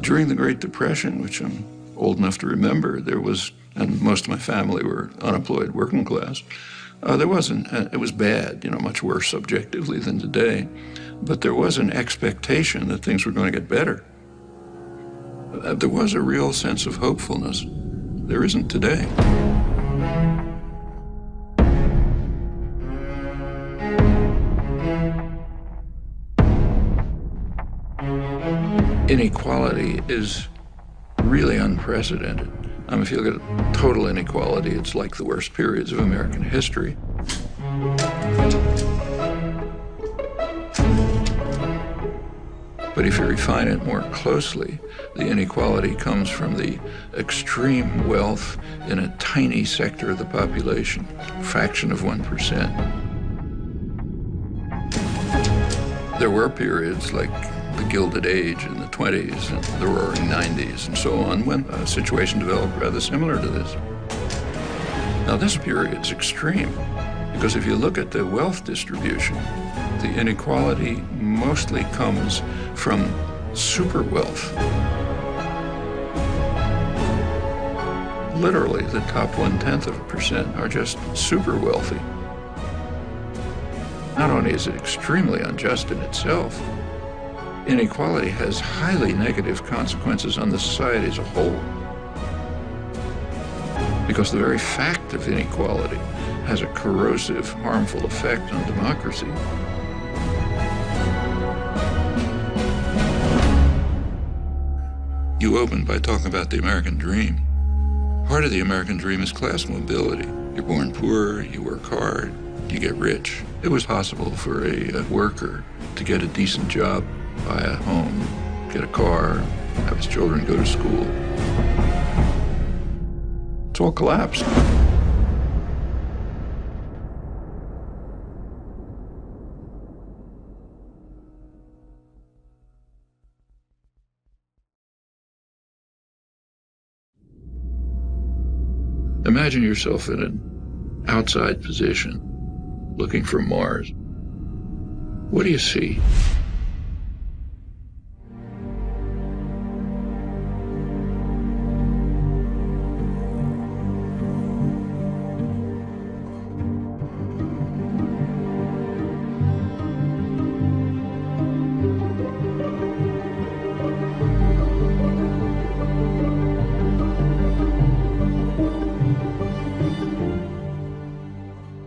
During the Great Depression, which I'm old enough to remember, there was, and most of my family were unemployed working class, there wasn't, it was bad, you know, much worse subjectively than today, but there was an expectation that things were going to get better. There was a real sense of hopefulness. There isn't today. Inequality is really unprecedented. If you look at total inequality, it's like the worst periods of American history. But if you refine it more closely, the inequality comes from the extreme wealth in a tiny sector of the population, a fraction of 1%. There were periods like the Gilded Age in the 20s and the Roaring 90s and so on, when a situation developed rather similar to this. Now this period's extreme, because if you look at the wealth distribution, the inequality mostly comes from super wealth. Literally, the top 0.1% are just super wealthy. Not only is it extremely unjust in itself, inequality has highly negative consequences on the society as a whole. Because the very fact of inequality has a corrosive, harmful effect on democracy. You opened by talking about the American dream. Part of the American dream is class mobility. You're born poor, you work hard, you get rich. It was possible for a worker to get a decent job, buy a home, get a car, have his children go to school. It's all collapsed. Imagine yourself in an outside position, looking from Mars. What do you see?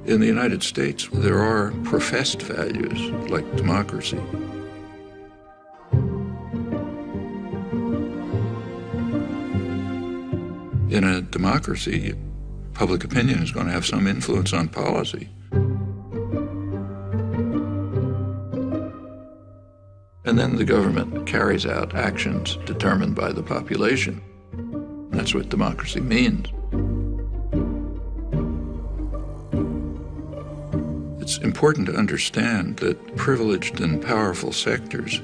In the United States, there are professed values like democracy. In a democracy, public opinion is going to have some influence on policy. And then the government carries out actions determined by the population. That's what democracy means. It's important to understand that privileged and powerful sectors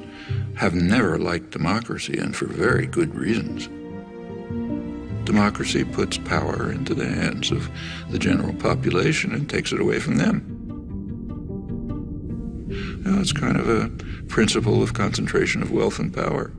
have never liked democracy, and for very good reasons. Democracy puts power into the hands of the general population and takes it away from them. You know, it's kind of a principle of concentration of wealth and power.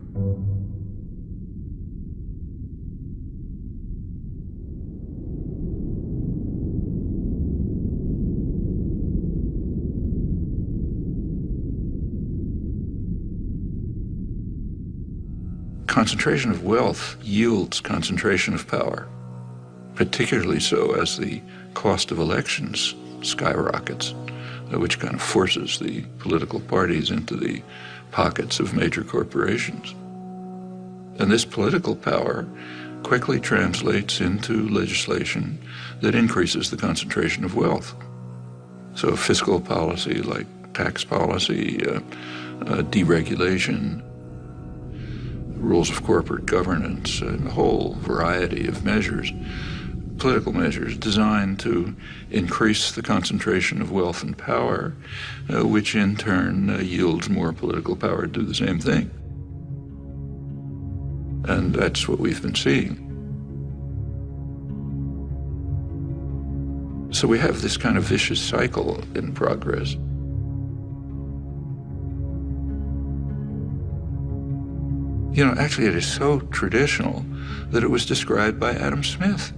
Concentration of wealth yields concentration of power, particularly so as the cost of elections skyrockets, which kind of forces the political parties into the pockets of major corporations. And this political power quickly translates into legislation that increases the concentration of wealth. So fiscal policy like tax policy, deregulation, rules of corporate governance, and a whole variety of measures, political measures designed to increase the concentration of wealth and power, which in turn yields more political power to do the same thing. And that's what we've been seeing. So we have this kind of vicious cycle in progress. You know, actually it is so traditional that it was described by Adam Smith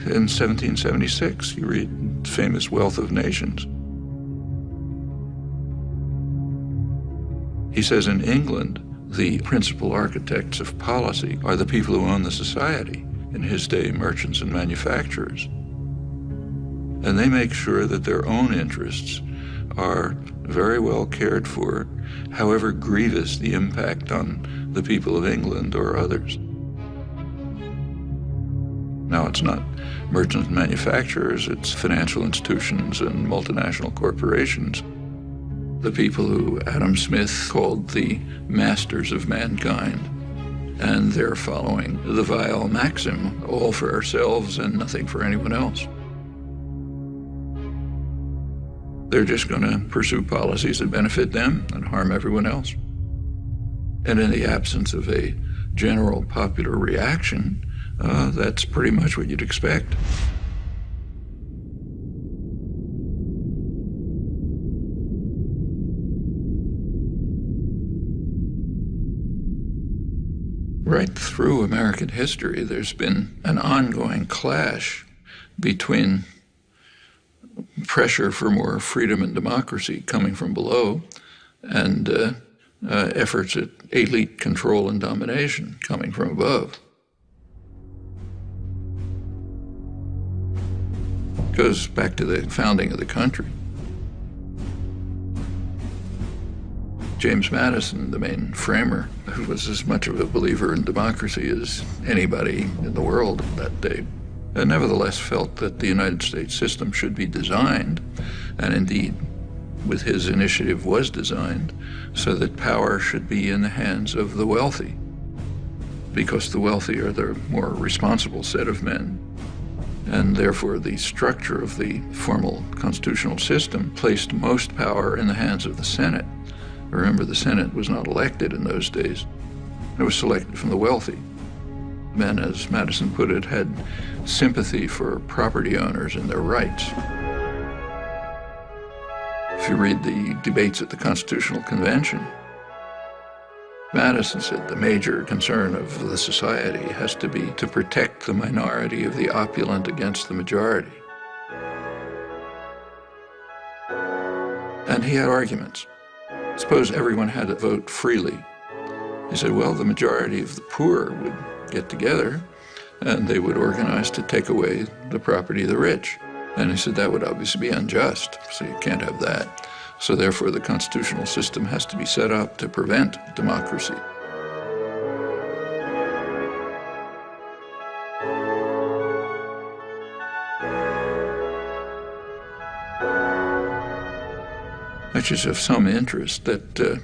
in 1776. You read famous Wealth of Nations. He says in England, the principal architects of policy are the people who own the society, in his day, merchants and manufacturers. And they make sure that their own interests are very well cared for, however grievous the impact on the people of England or others. Now, it's not merchants and manufacturers, it's financial institutions and multinational corporations. The people who Adam Smith called the masters of mankind, and they're following the vile maxim, all for ourselves and nothing for anyone else. They're just going to pursue policies that benefit them and harm everyone else. And in the absence of a general popular reaction, that's pretty much what you'd expect. Right through American history, there's been an ongoing clash between pressure for more freedom and democracy coming from below and efforts at elite control and domination coming from above. It goes back to the founding of the country. James Madison, the main framer, who was as much of a believer in democracy as anybody in the world that day, nevertheless felt that the United States system should be designed, and indeed, with his initiative, was designed, so that power should be in the hands of the wealthy, because the wealthy are the more responsible set of men. And therefore, the structure of the formal constitutional system placed most power in the hands of the Senate. Remember, the Senate was not elected in those days. It was selected from the wealthy. Men, as Madison put it, had sympathy for property owners and their rights. If you read the debates at the Constitutional Convention, Madison said the major concern of the society has to be to protect the minority of the opulent against the majority. And he had arguments. Suppose everyone had to vote freely. He said, well, the majority of the poor would get together and they would organize to take away the property of the rich. And he said that would obviously be unjust, so you can't have that. So therefore, the constitutional system has to be set up to prevent democracy. Which is of some interest that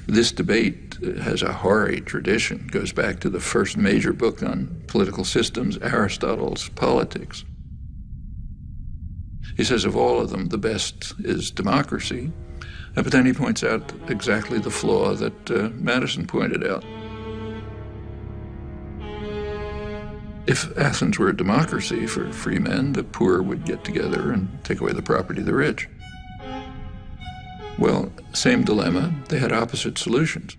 this debate has a hoary tradition, goes back to the first major book on political systems, Aristotle's Politics. He says of all of them, the best is democracy, but then he points out exactly the flaw that Madison pointed out. If Athens were a democracy for free men, the poor would get together and take away the property of the rich. Well, same dilemma, they had opposite solutions.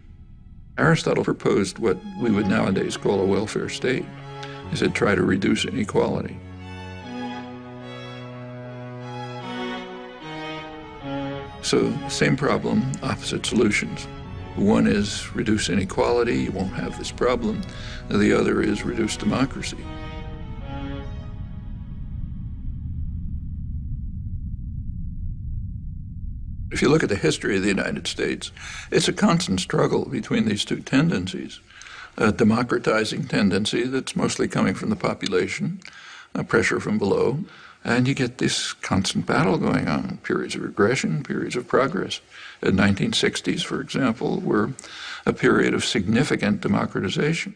Aristotle proposed what we would nowadays call a welfare state. He said, try to reduce inequality. So, same problem, opposite solutions. One is reduce inequality, you won't have this problem. The other is reduce democracy. If you look at the history of the United States, it's a constant struggle between these two tendencies. A democratizing tendency that's mostly coming from the population, a pressure from below, and you get this constant battle going on, periods of regression, periods of progress. The 1960s, for example, were a period of significant democratization.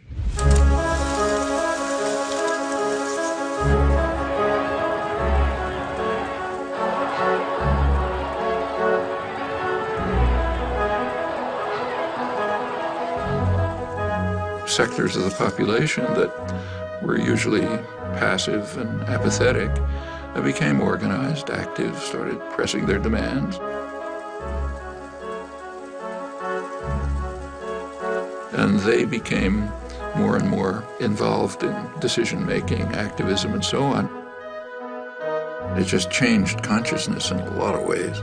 Sectors of the population that were usually passive and apathetic became organized, active, started pressing their demands. and they became more and more involved in decision-making, activism, and so on. It just changed consciousness in a lot of ways.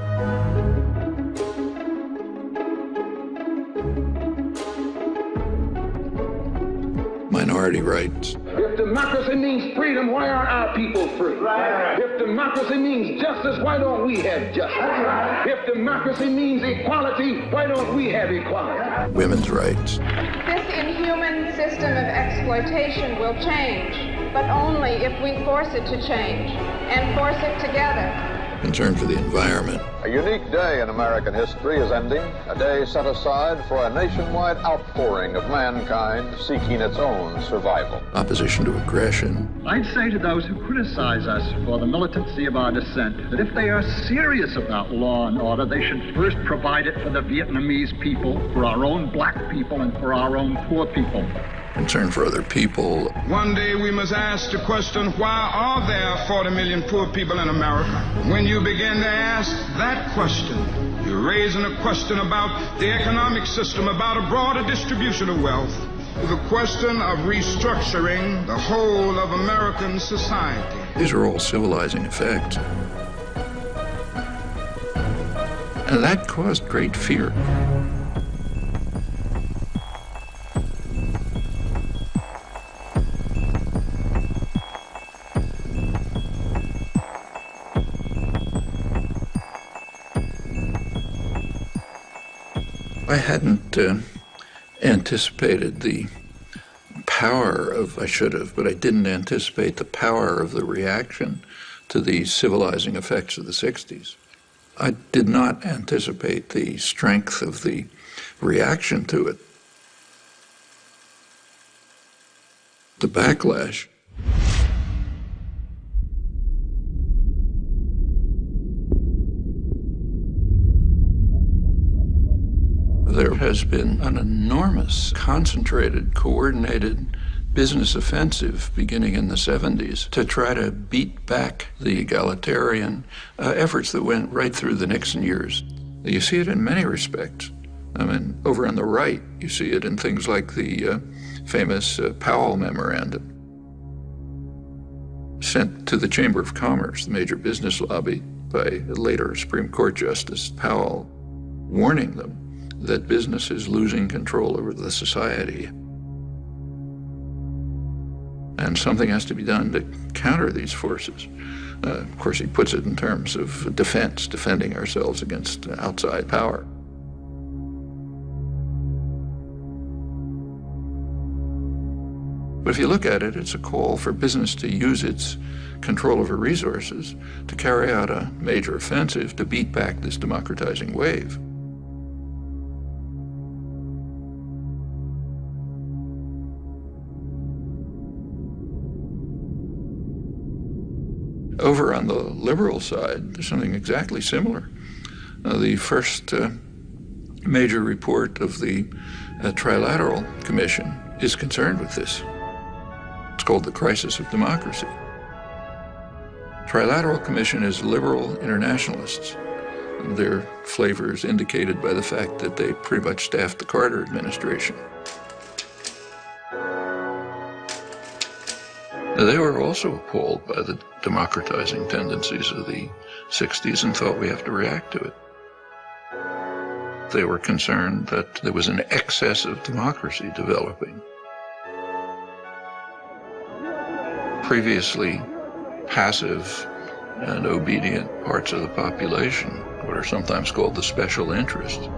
Minority rights. If democracy means freedom, why aren't our people free? Right. If democracy means justice, why don't we have justice? Right. If democracy means equality, why don't we have equality? Women's rights. This inhuman system of exploitation will change, but only if we force it to change, and force it together. Concern for the environment. A unique day in American history is ending, a day set aside for a nationwide outpouring of mankind seeking its own survival. Opposition to aggression. I'd say to those who criticize us for the militancy of our dissent that if they are serious about law and order, they should first provide it for the Vietnamese people, for our own black people, and for our own poor people. Concern for other people. One day we must ask the question, why are there 40 million poor people in America? When you begin to ask that question, you're raising a question about the economic system, about a broader distribution of wealth, the question of restructuring the whole of American society. These are all civilizing effects. And that caused great fear. I hadn't anticipated the power of, I should have, but I didn't anticipate the power of the reaction to the civilizing effects of the 60s. I did not anticipate the strength of the reaction to it. The backlash. There has been an enormous, concentrated, coordinated business offensive beginning in the 70s to try to beat back the egalitarian efforts that went right through the Nixon years. You see it in many respects. I mean, over on the right, you see it in things like the famous Powell Memorandum sent to the Chamber of Commerce, the major business lobby, by later Supreme Court Justice Powell, warning them that business is losing control over the society. And something has to be done to counter these forces. Of course, he puts it in terms of defense, defending ourselves against outside power. But if you look at it, it's a call for business to use its control over resources to carry out a major offensive to beat back this democratizing wave. Over on the liberal side, there's something exactly similar. The first major report of the Trilateral Commission is concerned with this. It's called the Crisis of Democracy. Trilateral Commission is liberal internationalists. Their flavor is indicated by the fact that they pretty much staffed the Carter administration. They were also appalled by the democratizing tendencies of the 60s and thought we have to react to it. They were concerned that there was an excess of democracy developing. Previously passive and obedient parts of the population, what are sometimes called the special interests,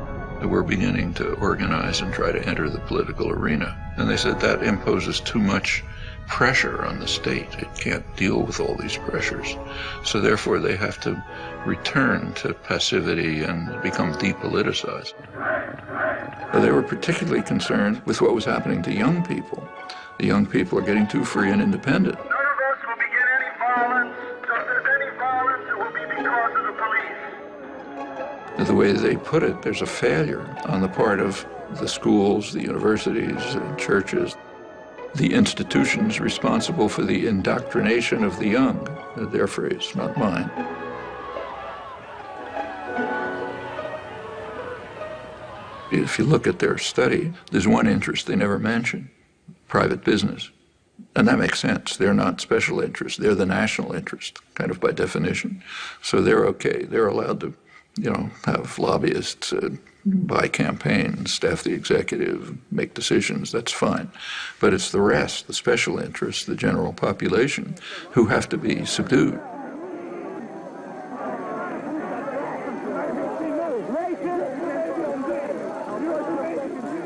were beginning to organize and try to enter the political arena. And they said that imposes too much pressure on the state. It can't deal with all these pressures. So therefore they have to return to passivity and become depoliticized. They were particularly concerned with what was happening to young people. The young people are getting too free and independent. None of us will begin any violence. If there's any violence, it will be because of the police. The way they put it, there's a failure on the part of the schools, the universities, and churches, the institutions responsible for the indoctrination of the young. Their phrase, not mine. If you look at their study, there's one interest they never mention: private business. And that makes sense. They're not special interests. They're the national interest, kind of by definition. So they're okay. They're allowed to, have lobbyists buy campaigns, staff the executive, make decisions. That's fine. But it's the rest, the special interests, the general population, who have to be subdued.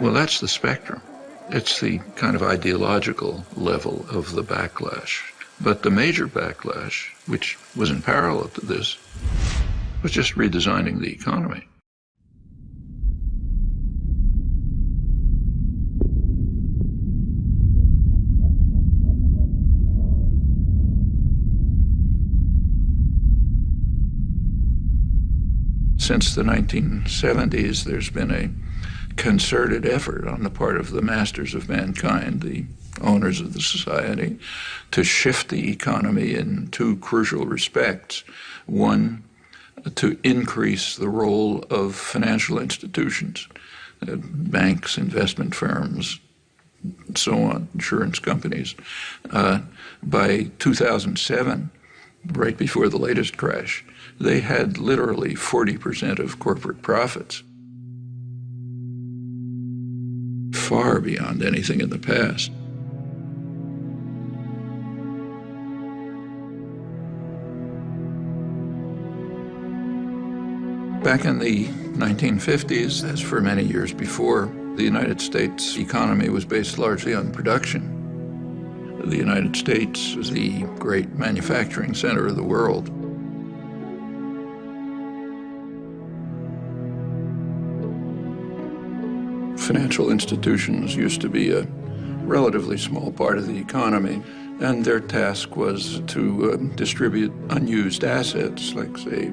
Well, that's the spectrum. It's the kind of ideological level of the backlash. But the major backlash, which was in parallel to this, was just redesigning the economy. Since the 1970s, there's been a concerted effort on the part of the masters of mankind, the owners of the society, to shift the economy in two crucial respects. One, to increase the role of financial institutions, banks, investment firms, and so on, insurance companies. By 2007, right before the latest crash, they had literally 40% of corporate profits, far beyond anything in the past. Back in the 1950s, as for many years before, the United States economy was based largely on production. The United States was the great manufacturing center of the world. Financial institutions used to be a relatively small part of the economy, and their task was to distribute unused assets, like, say,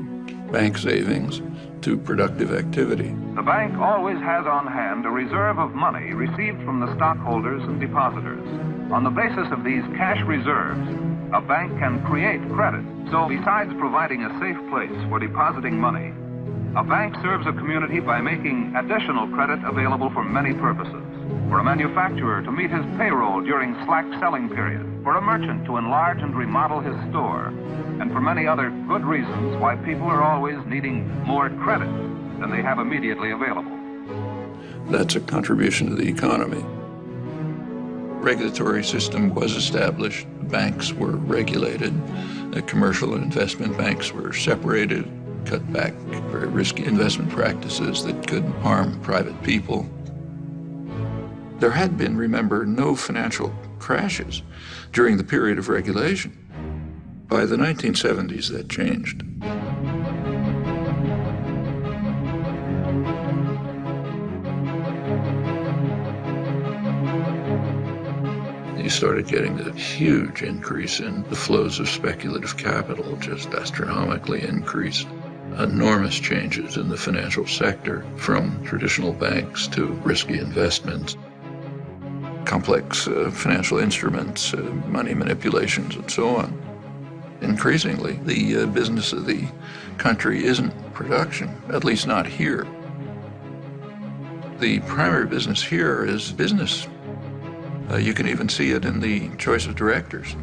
bank savings, to productive activity. The bank always has on hand a reserve of money received from the stockholders and depositors. On the basis of these cash reserves, a bank can create credit. So besides providing a safe place for depositing money, a bank serves a community by making additional credit available for many purposes. For a manufacturer to meet his payroll during slack selling period, for a merchant to enlarge and remodel his store, and for many other good reasons why people are always needing more credit than they have immediately available. That's a contribution to the economy. Regulatory system was established, banks were regulated, the commercial and investment banks were separated, cut back very risky investment practices that could harm private people. There had been, remember, no financial crashes during the period of regulation. By the 1970s, that changed. You started getting a huge increase in the flows of speculative capital, just astronomically increased. Enormous changes in the financial sector, from traditional banks to risky investments, complex financial instruments, money manipulations, and so on. Increasingly, the business of the country isn't production, at least not here. The primary business here is business. You can even see it in the choice of directors.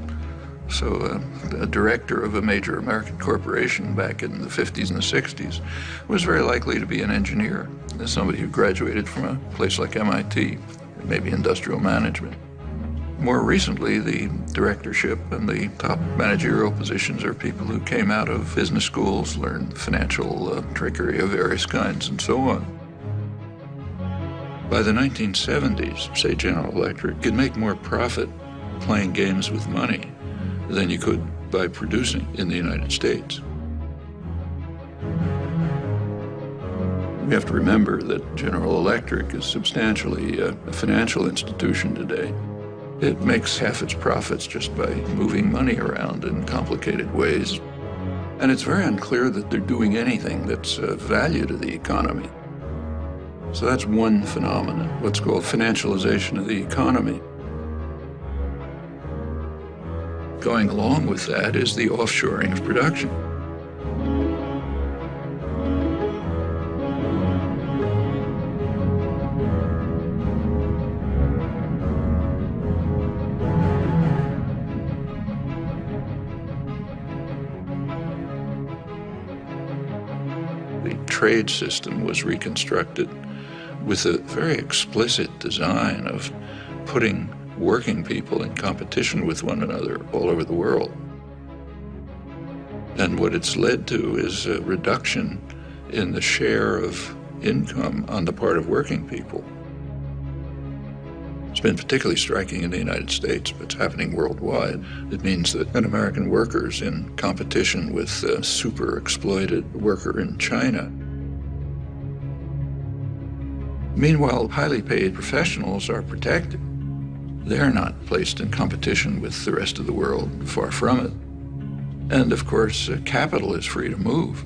So a director of a major American corporation back in the 50s and the 60s was very likely to be an engineer, somebody who graduated from a place like MIT, maybe industrial management. More recently, the directorship and the top managerial positions are people who came out of business schools, learned financial trickery of various kinds, and so on. By the 1970s, say General Electric could make more profit playing games with money than you could by producing in the United States. We have to remember that General Electric is substantially a financial institution today. It makes half its profits just by moving money around in complicated ways. And it's very unclear that they're doing anything that's of value to the economy. So that's one phenomenon, what's called financialization of the economy. Going along with that is the offshoring of production. trade system was reconstructed with a very explicit design of putting working people in competition with one another all over the world. And what it's led to is a reduction in the share of income on the part of working people. It's been particularly striking in the United States, but it's happening worldwide. It means that an American worker is in competition with a super exploited worker in China. Meanwhile, highly paid professionals are protected. They're not placed in competition with the rest of the world, far from it. And of course, capital is free to move.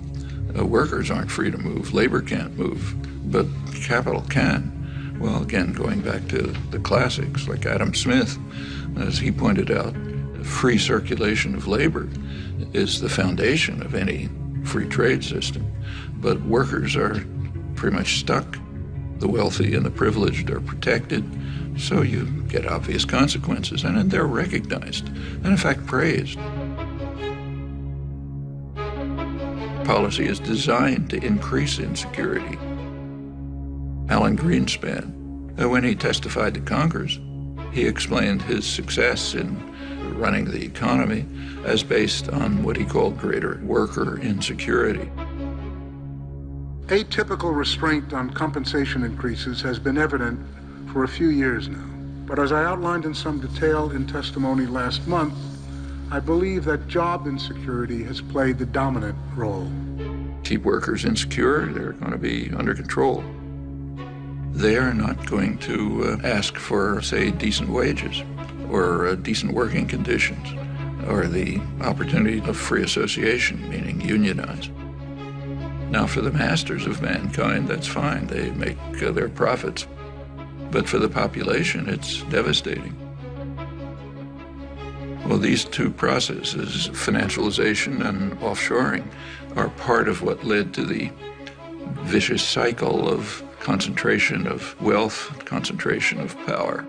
Workers aren't free to move. Labor can't move, but capital can. Well, again, going back to the classics like Adam Smith, as he pointed out, free circulation of labor is the foundation of any free trade system. But workers are pretty much stuck. The wealthy and the privileged are protected, so you get obvious consequences, and they're recognized, and in fact praised. Policy is designed to increase insecurity. Alan Greenspan, when he testified to Congress, he explained his success in running the economy as based on what he called greater worker insecurity. Atypical restraint on compensation increases has been evident for a few years now. But as I outlined in some detail in testimony last month, I believe that job insecurity has played the dominant role. Keep workers insecure, they're going to be under control. They are not going to ask for, say, decent wages or decent working conditions or the opportunity of free association, meaning unionize. Now, for the masters of mankind, that's fine. They make their profits. But for the population, it's devastating. Well, these two processes, financialization and offshoring, are part of what led to the vicious cycle of concentration of wealth, concentration of power.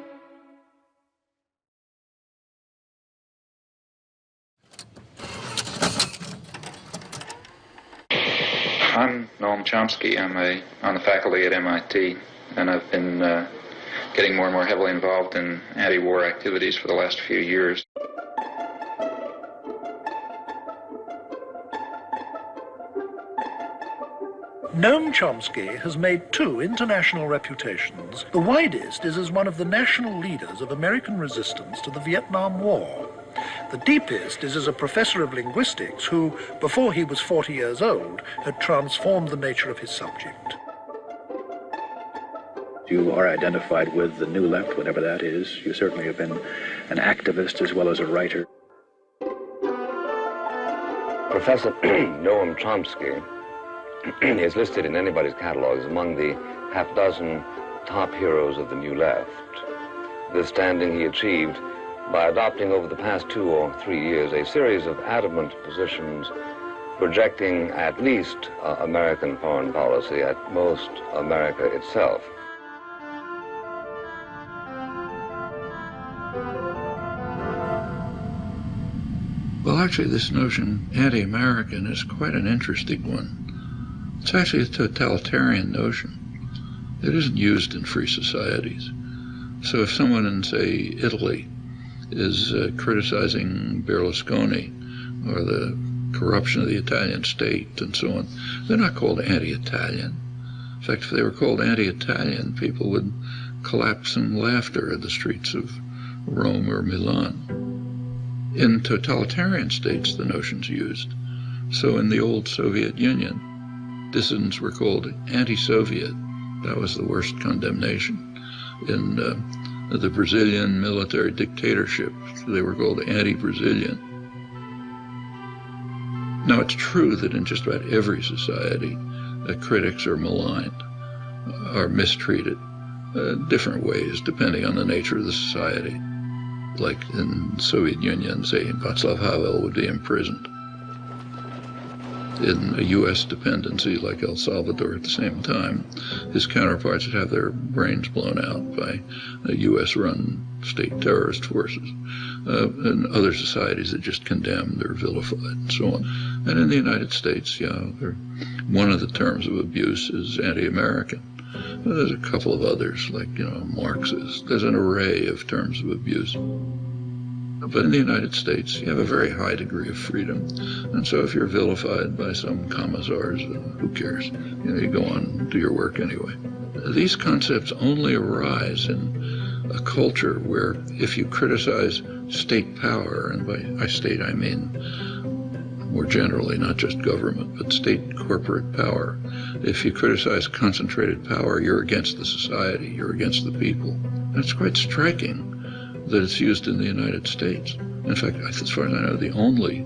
I'm Noam Chomsky. I'm on the faculty at MIT, and I've been getting more and more heavily involved in anti-war activities for the last few years. Noam Chomsky has made two international reputations. The widest is as one of the national leaders of American resistance to the Vietnam War. The deepest is as a professor of linguistics who, before he was 40 years old, had transformed the nature of his subject. You are identified with the New Left, whatever that is. You certainly have been an activist as well as a writer. Professor Noam Chomsky is listed in anybody's catalog as among the half-dozen top heroes of the New Left. This standing he achieved by adopting over the past 2 or 3 years a series of adamant positions projecting at least American foreign policy, at most America itself. Well, actually, this notion, anti-American, is quite an interesting one. It's actually a totalitarian notion. It isn't used in free societies. So if someone in, say, Italy is criticizing Berlusconi or the corruption of the Italian state and so on, they're not called anti-Italian. In fact, if they were called anti-Italian, people would collapse in laughter at the streets of Rome or Milan. In totalitarian states, the notion's used. So in the old Soviet Union, dissidents were called anti-Soviet. That was the worst condemnation. In the Brazilian military dictatorship, they were called anti-Brazilian. Now, it's true that in just about every society, critics are maligned, are mistreated, different ways depending on the nature of the society. Like in the Soviet Union, say, Václav Havel would be imprisoned. in a U.S. dependency like El Salvador at the same time, his counterparts would have their brains blown out by U.S.-run state terrorist forces. And other societies that just condemned or vilified and so on. And in the United States, one of the terms of abuse is anti-American. There's a couple of others, like, Marxist. There's an array of terms of abuse. But in the United States, you have a very high degree of freedom. And so if you're vilified by some commissars, who cares? You go on and do your work anyway. These concepts only arise in a culture where if you criticize state power, and by state I mean more generally, not just government, but state corporate power, if you criticize concentrated power, you're against the society, you're against the people. And it's quite striking that it's used in the United States. In fact, as far as I know, the only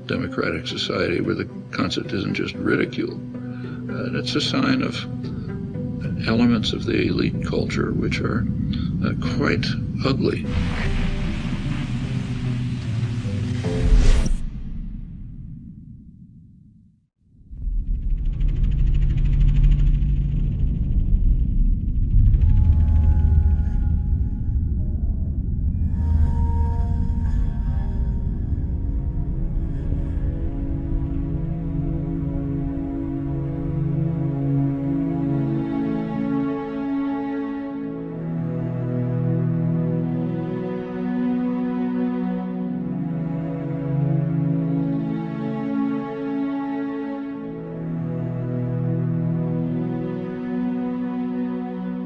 democratic society where the concept isn't just ridiculed. And it's a sign of elements of the elite culture which are quite ugly.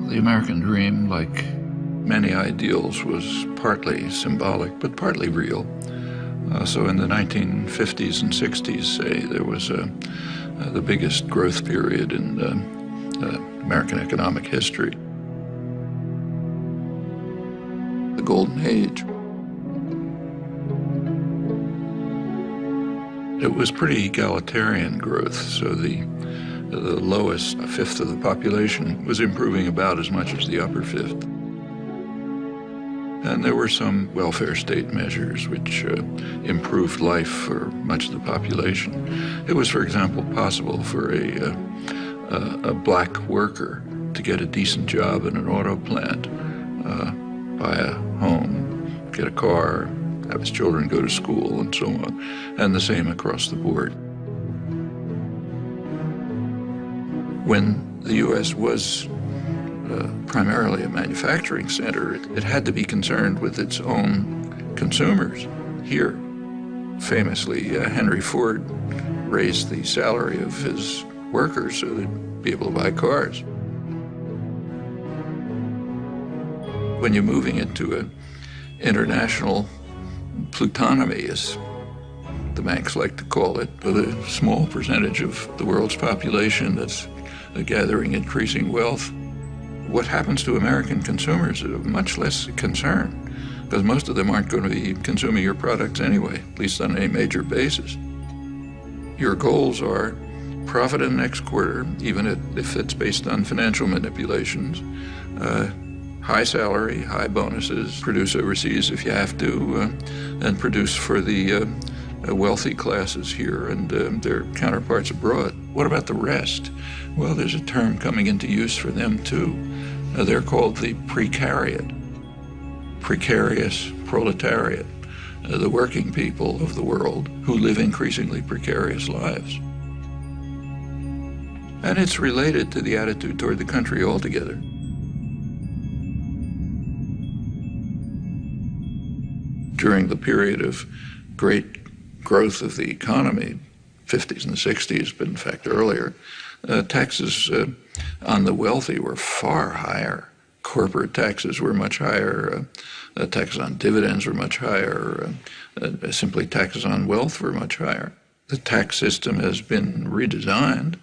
The American dream, like many ideals, was partly symbolic, but partly real. So in the 1950s and 60s, say, there was the biggest growth period in American economic history. The Golden Age. It was pretty egalitarian growth, so the lowest fifth of the population was improving about as much as the upper fifth. And there were some welfare state measures which improved life for much of the population. It was, for example, possible for a black worker to get a decent job in an auto plant, buy a home, get a car, have his children go to school, and so on, and the same across the board. When the U.S. was primarily a manufacturing center, it had to be concerned with its own consumers. Here, famously, Henry Ford raised the salary of his workers so they'd be able to buy cars. When you're moving into an international plutonomy, as the banks like to call it, with a small percentage of the world's population that's gathering increasing wealth, what happens to American consumers is of much less concern, because most of them aren't going to be consuming your products anyway, at least on any major basis. Your goals are profit in the next quarter, even if it's based on financial manipulations, high salary, high bonuses, produce overseas if you have to, and produce for the wealthy classes here and their counterparts abroad. What about the rest? Well, there's a term coming into use for them too. They're called the precariat, precarious proletariat, the working people of the world who live increasingly precarious lives. And it's related to the attitude toward the country altogether. During the period of great growth of the economy, 50s and 60s, but in fact earlier, taxes on the wealthy were far higher. Corporate taxes were much higher. Taxes on dividends were much higher. Simply taxes on wealth were much higher. The tax system has been redesigned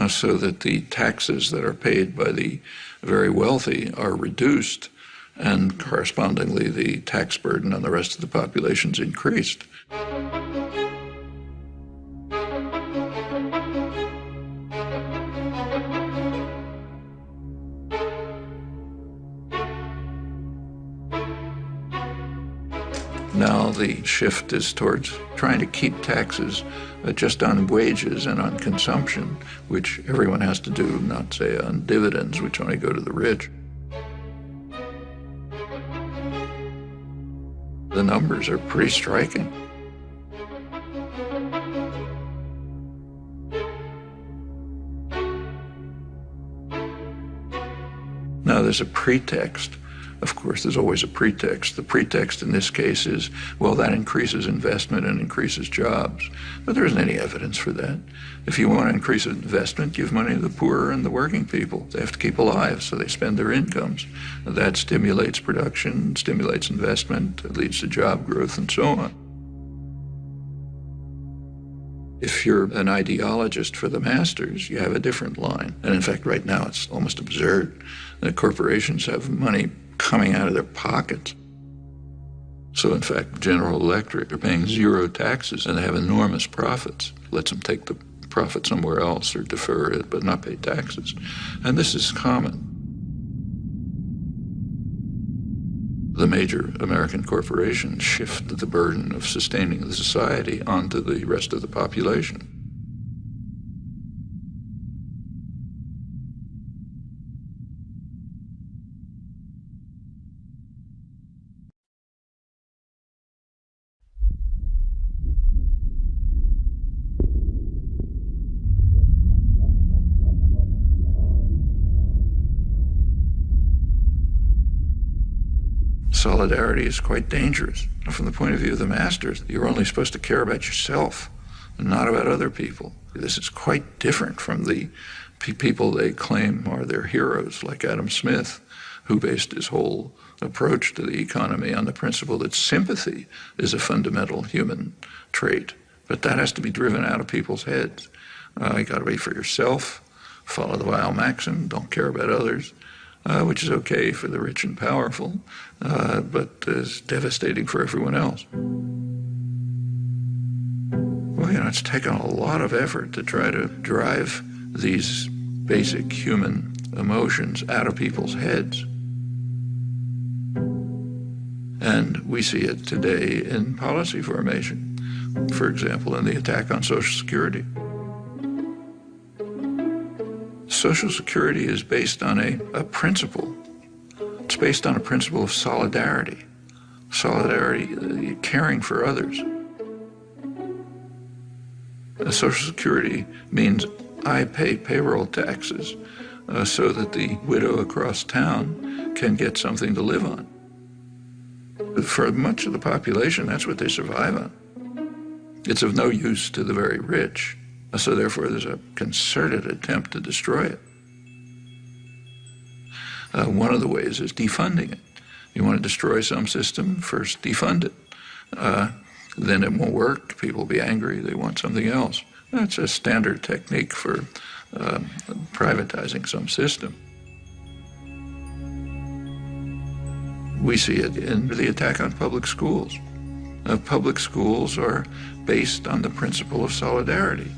so that the taxes that are paid by the very wealthy are reduced, and correspondingly the tax burden on the rest of the population is increased. Now the shift is towards trying to keep taxes just on wages and on consumption, which everyone has to do, not say on dividends, which only go to the rich. The numbers are pretty striking. Now there's a pretext. Of course, there's always a pretext. The pretext in this case is, well, that increases investment and increases jobs. But there isn't any evidence for that. If you want to increase investment, give money to the poor and the working people. They have to keep alive, so they spend their incomes. That stimulates production, stimulates investment, it leads to job growth, and so on. If you're an ideologist for the masters, you have a different line. And in fact, right now, it's almost absurd that corporations have money coming out of their pockets. So in fact, General Electric are paying zero taxes and they have enormous profits. Lets them take the profit somewhere else or defer it, but not pay taxes. And this is common. The major American corporations shift the burden of sustaining the society onto the rest of the population. Solidarity is quite dangerous. From the point of view of the masters, you're only supposed to care about yourself and not about other people. This is quite different from the people they claim are their heroes, like Adam Smith, who based his whole approach to the economy on the principle that sympathy is a fundamental human trait. But that has to be driven out of people's heads. You got to be for yourself, follow the Weil maxim, don't care about others. Which is okay for the rich and powerful, but is devastating for everyone else. Well, it's taken a lot of effort to try to drive these basic human emotions out of people's heads. And we see it today in policy formation. For example, in the attack on Social Security. Social Security is based on a principle. It's based on a principle of solidarity. Solidarity, caring for others. Social Security means I pay payroll taxes so that the widow across town can get something to live on. For much of the population, that's what they survive on. It's of no use to the very rich. So therefore, there's a concerted attempt to destroy it. One of the ways is defunding it. You want to destroy some system, first defund it. Then it won't work, people will be angry, they want something else. That's a standard technique for privatizing some system. We see it in the attack on public schools. Public schools are based on the principle of solidarity.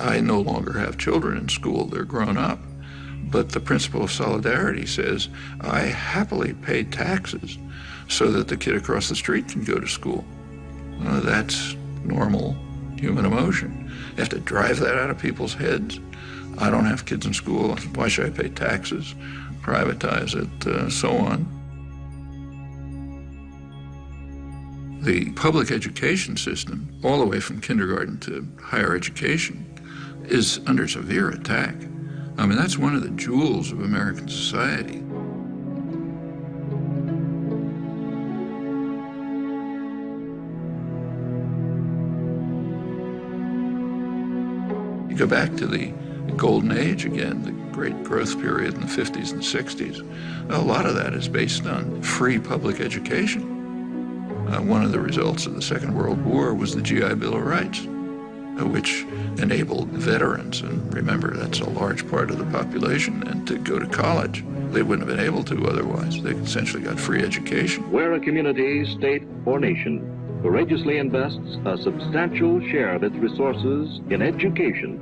I no longer have children in school, they're grown up. But the principle of solidarity says, I happily pay taxes so that the kid across the street can go to school. That's normal human emotion. You have to drive that out of people's heads. I don't have kids in school, why should I pay taxes? Privatize it, so on. The public education system, all the way from kindergarten to higher education, is under severe attack. I mean, that's one of the jewels of American society. You go back to the golden age again, the great growth period in the 50s and 60s. A lot of that is based on free public education. One of the results of the Second World War was the GI Bill of Rights, which enabled veterans, and remember that's a large part of the population, and to go to college. They wouldn't have been able to otherwise. They essentially got free education. Where a community, state, or nation courageously invests a substantial share of its resources in education,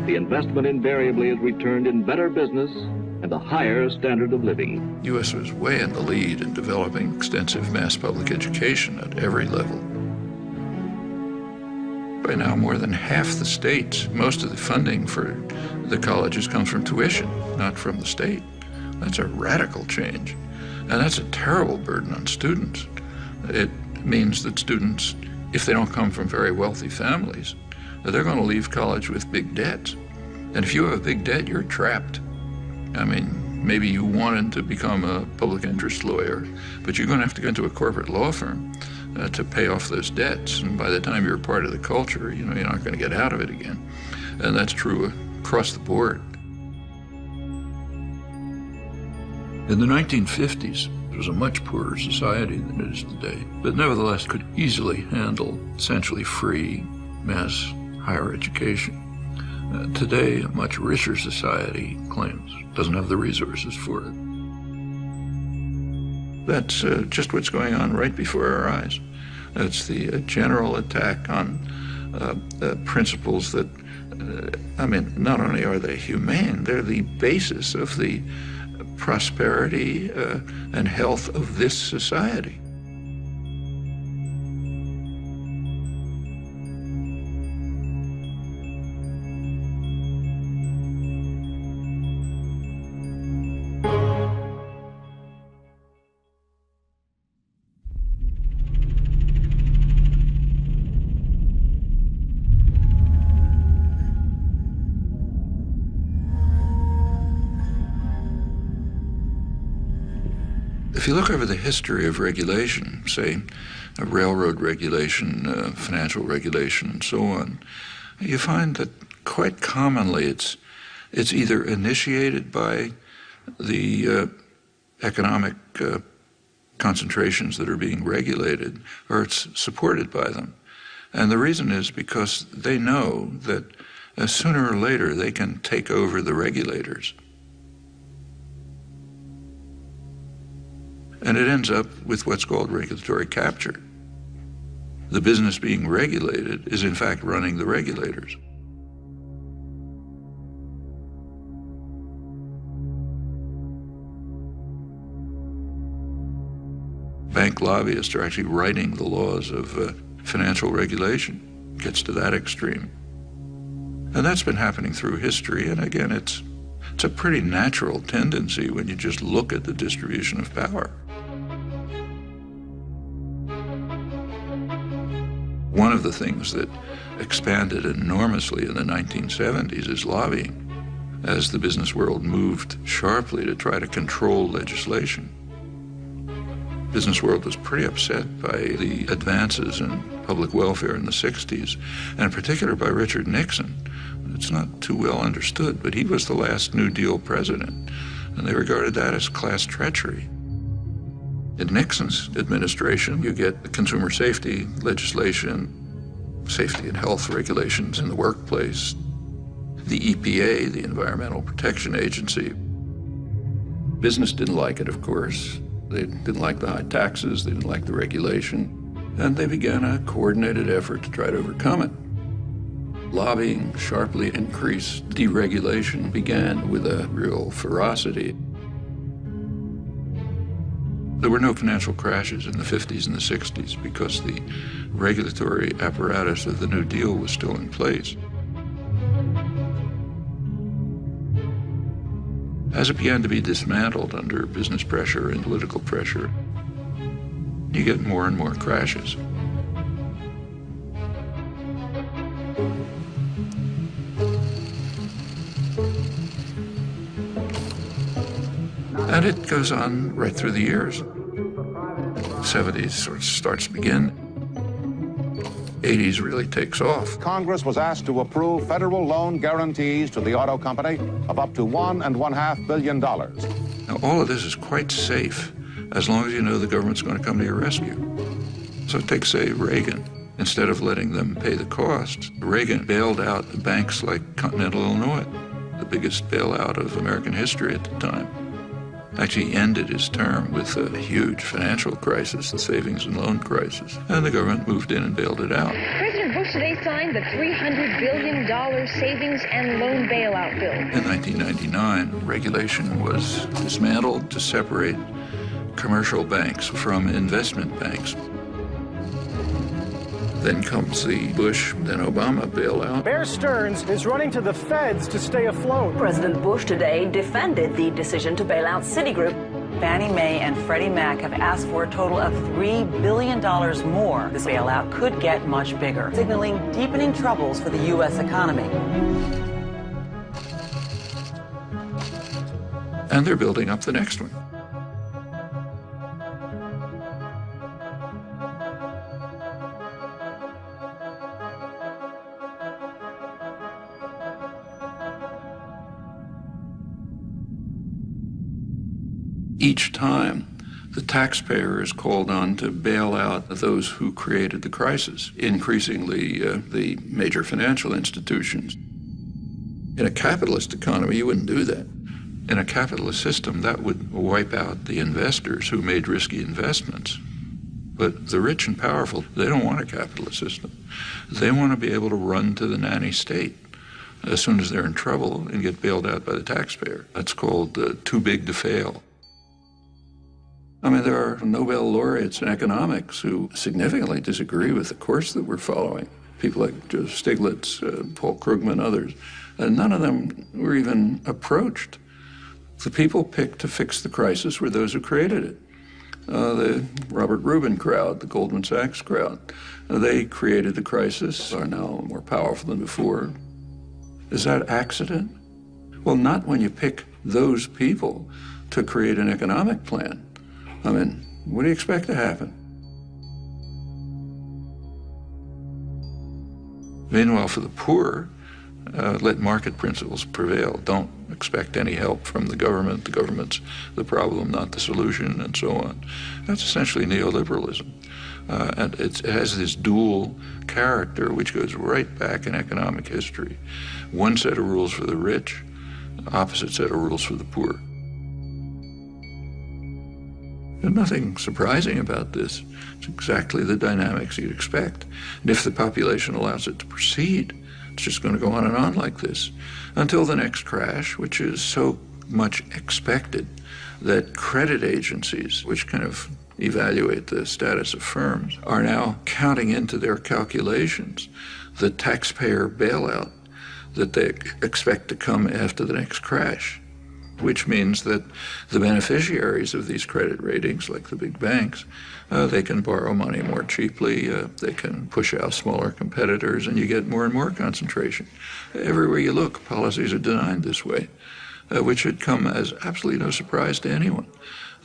the investment invariably is returned in better business, and a higher standard of living. The U.S. was way in the lead in developing extensive mass public education at every level. By now, more than half the states, most of the funding for the colleges comes from tuition, not from the state. That's a radical change, and that's a terrible burden on students. It means that students, if they don't come from very wealthy families, they're going to leave college with big debts. And if you have a big debt, you're trapped. I mean, maybe you wanted to become a public interest lawyer, but you're going to have to go into a corporate law firm to pay off those debts. And by the time you're part of the culture, you're not going to get out of it again. And that's true across the board. In the 1950s, it was a much poorer society than it is today, but nevertheless could easily handle essentially free mass higher education. Today, a much richer society claims doesn't have the resources for it. That's just what's going on right before our eyes. It's the general attack on principles that, not only are they humane, they're the basis of the prosperity and health of this society. If you look over the history of regulation, say railroad regulation, financial regulation, and so on, you find that quite commonly it's either initiated by the economic concentrations that are being regulated, or it's supported by them. And the reason is because they know that sooner or later they can take over the regulators. And it ends up with what's called regulatory capture. The business being regulated is in fact running the regulators. Bank lobbyists are actually writing the laws of financial regulation. It gets to that extreme. And that's been happening through history, and again, it's a pretty natural tendency when you just look at the distribution of power. One of the things that expanded enormously in the 1970s is lobbying, as the business world moved sharply to try to control legislation. The business world was pretty upset by the advances in public welfare in the 60s, and in particular by Richard Nixon. It's not too well understood, but he was the last New Deal president, and they regarded that as class treachery. In Nixon's administration, you get consumer safety legislation, safety and health regulations in the workplace, the EPA, the Environmental Protection Agency. Business didn't like it, of course. They didn't like the high taxes, they didn't like the regulation, and they began a coordinated effort to try to overcome it. Lobbying sharply increased. Deregulation began with a real ferocity. There were no financial crashes in the 50s and the 60s because the regulatory apparatus of the New Deal was still in place. As it began to be dismantled under business pressure and political pressure, you get more and more crashes. And it goes on right through the years. 70s sort of starts to begin. 80s really takes off. Congress was asked to approve federal loan guarantees to the auto company of up to $1.5 billion. Now, all of this is quite safe as long as you know the government's going to come to your rescue. So take, say, Reagan. Instead of letting them pay the costs, Reagan bailed out the banks like Continental Illinois, the biggest bailout of American history at the time. Actually ended his term with a huge financial crisis, the savings and loan crisis, and the government moved in and bailed it out. President Bush today signed the $300 billion savings and loan bailout bill. In 1999, regulation was dismantled to separate commercial banks from investment banks. Then comes the Bush, then Obama bailout. Bear Stearns is running to the feds to stay afloat. President Bush today defended the decision to bail out Citigroup. Fannie Mae and Freddie Mac have asked for a total of $3 billion more. This bailout could get much bigger, signaling deepening troubles for the U.S. economy. And they're building up the next one. Each time, the taxpayer is called on to bail out those who created the crisis, increasingly the major financial institutions. In a capitalist economy, you wouldn't do that. In a capitalist system, that would wipe out the investors who made risky investments. But the rich and powerful, they don't want a capitalist system. They want to be able to run to the nanny state as soon as they're in trouble and get bailed out by the taxpayer. That's called too big to fail. I mean, there are Nobel laureates in economics who significantly disagree with the course that we're following. People like Joseph Stiglitz, Paul Krugman, others. None of them were even approached. The people picked to fix the crisis were those who created it. The Robert Rubin crowd, the Goldman Sachs crowd, they created the crisis, are now more powerful than before. Is that accident? Well, not when you pick those people to create an economic plan. I mean, what do you expect to happen? Meanwhile, for the poor, let market principles prevail. Don't expect any help from the government. The government's the problem, not the solution, and so on. That's essentially neoliberalism. And it has this dual character, which goes right back in economic history. One set of rules for the rich, opposite set of rules for the poor. There's nothing surprising about this. It's exactly the dynamics you'd expect. And if the population allows it to proceed, it's just going to go on and on like this until the next crash, which is so much expected that credit agencies, which kind of evaluate the status of firms, are now counting into their calculations the taxpayer bailout that they expect to come after the next crash, which means that the beneficiaries of these credit ratings, like the big banks, they can borrow money more cheaply, they can push out smaller competitors, and you get more and more concentration. Everywhere you look, policies are designed this way, which should come as absolutely no surprise to anyone.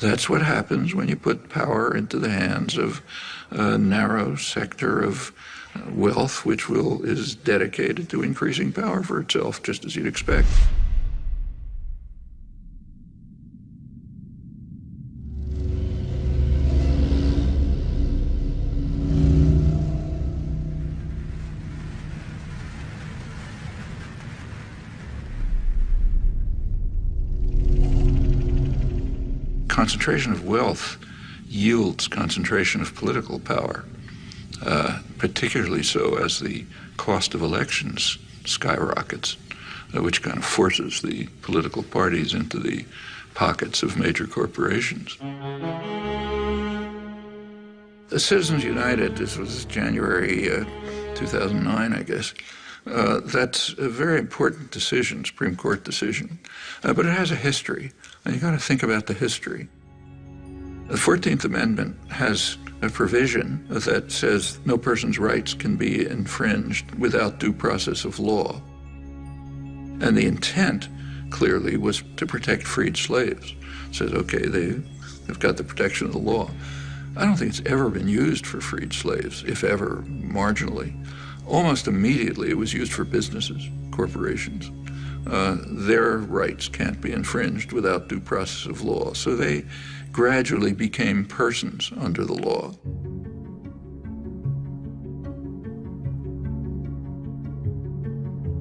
That's what happens when you put power into the hands of a narrow sector of wealth, which is dedicated to increasing power for itself, just as you'd expect. Concentration of wealth yields concentration of political power, particularly so as the cost of elections skyrockets, which kind of forces the political parties into the pockets of major corporations. The Citizens United, this was January 2009, I guess. That's a very important decision, Supreme Court decision, but it has a history, and you got to think about the history. The 14th Amendment has a provision that says no person's rights can be infringed without due process of law. And the intent, clearly, was to protect freed slaves. It says, okay, they've got the protection of the law. I don't think it's ever been used for freed slaves, if ever, marginally. Almost immediately, it was used for businesses, corporations. Their rights can't be infringed without due process of law. So they gradually became persons under the law.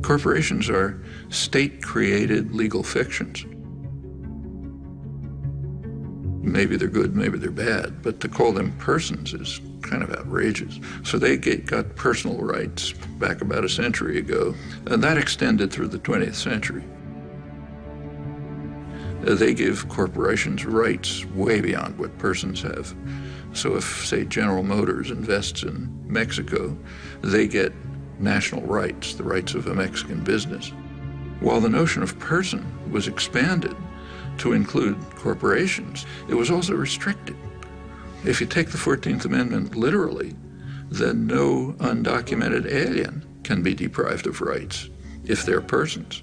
Corporations are state-created legal fictions. Maybe they're good, maybe they're bad, but to call them persons is kind of outrageous. So they got personal rights back about a century ago, and that extended through the 20th century. They give corporations rights way beyond what persons have. So if, say, General Motors invests in Mexico, they get national rights, the rights of a Mexican business. While the notion of person was expanded to include corporations, it was also restricted. If you take the 14th Amendment literally, then no undocumented alien can be deprived of rights if they're persons.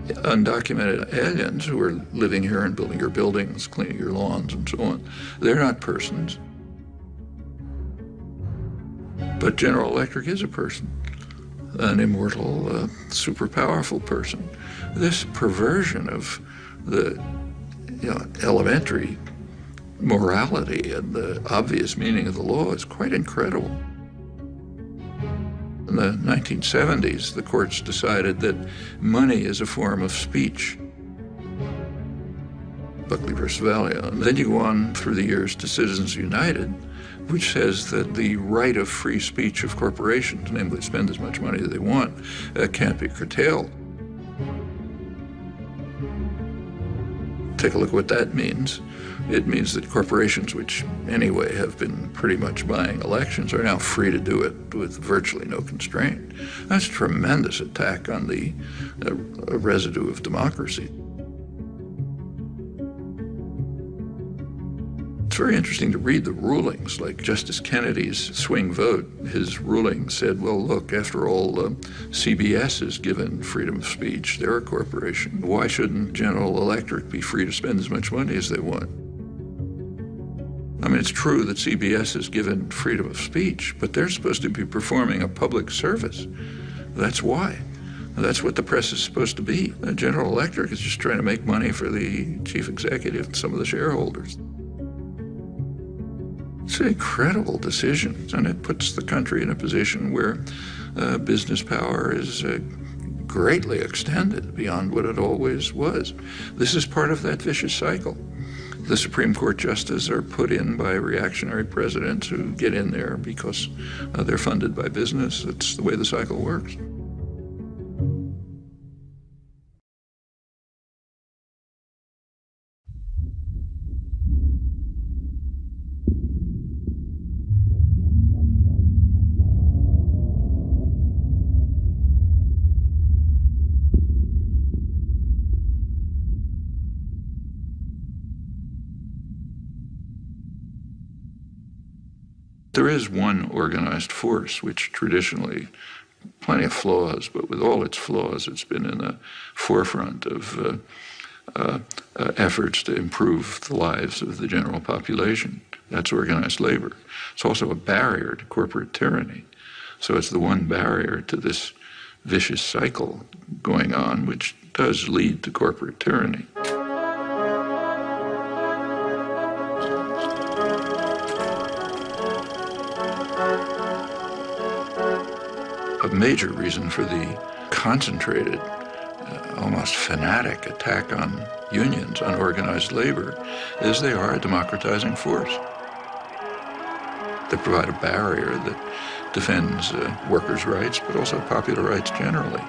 Undocumented aliens who are living here and building your buildings, cleaning your lawns and so on, they're not persons. But General Electric is a person, an immortal, super powerful person. This perversion of the elementary morality and the obvious meaning of the law is quite incredible. In the 1970s, the courts decided that money is a form of speech. Buckley versus Valia. And then you go on through the years to Citizens United, which says that the right of free speech of corporations, namely spend as much money as they want, can't be curtailed. Take a look at what that means. It means that corporations, which anyway have been pretty much buying elections, are now free to do it with virtually no constraint. That's a tremendous attack on the residue of democracy. It's very interesting to read the rulings, like Justice Kennedy's swing vote. His ruling said, well, look, after all, CBS is given freedom of speech. They're a corporation. Why shouldn't General Electric be free to spend as much money as they want? I mean, it's true that CBS is given freedom of speech, but they're supposed to be performing a public service. That's why. That's what the press is supposed to be. General Electric is just trying to make money for the chief executive and some of the shareholders. It's an incredible decision, and it puts the country in a position where business power is greatly extended beyond what it always was. This is part of that vicious cycle. The Supreme Court justices are put in by reactionary presidents who get in there because they're funded by business. It's the way the cycle works. There is one organized force which traditionally, plenty of flaws, but with all its flaws, it's been in the forefront of efforts to improve the lives of the general population. That's organized labor. It's also a barrier to corporate tyranny. So it's the one barrier to this vicious cycle going on, which does lead to corporate tyranny. A major reason for the concentrated, almost fanatic attack on unions, on organized labor, is they are a democratizing force. They provide a barrier that defends workers' rights, but also popular rights generally.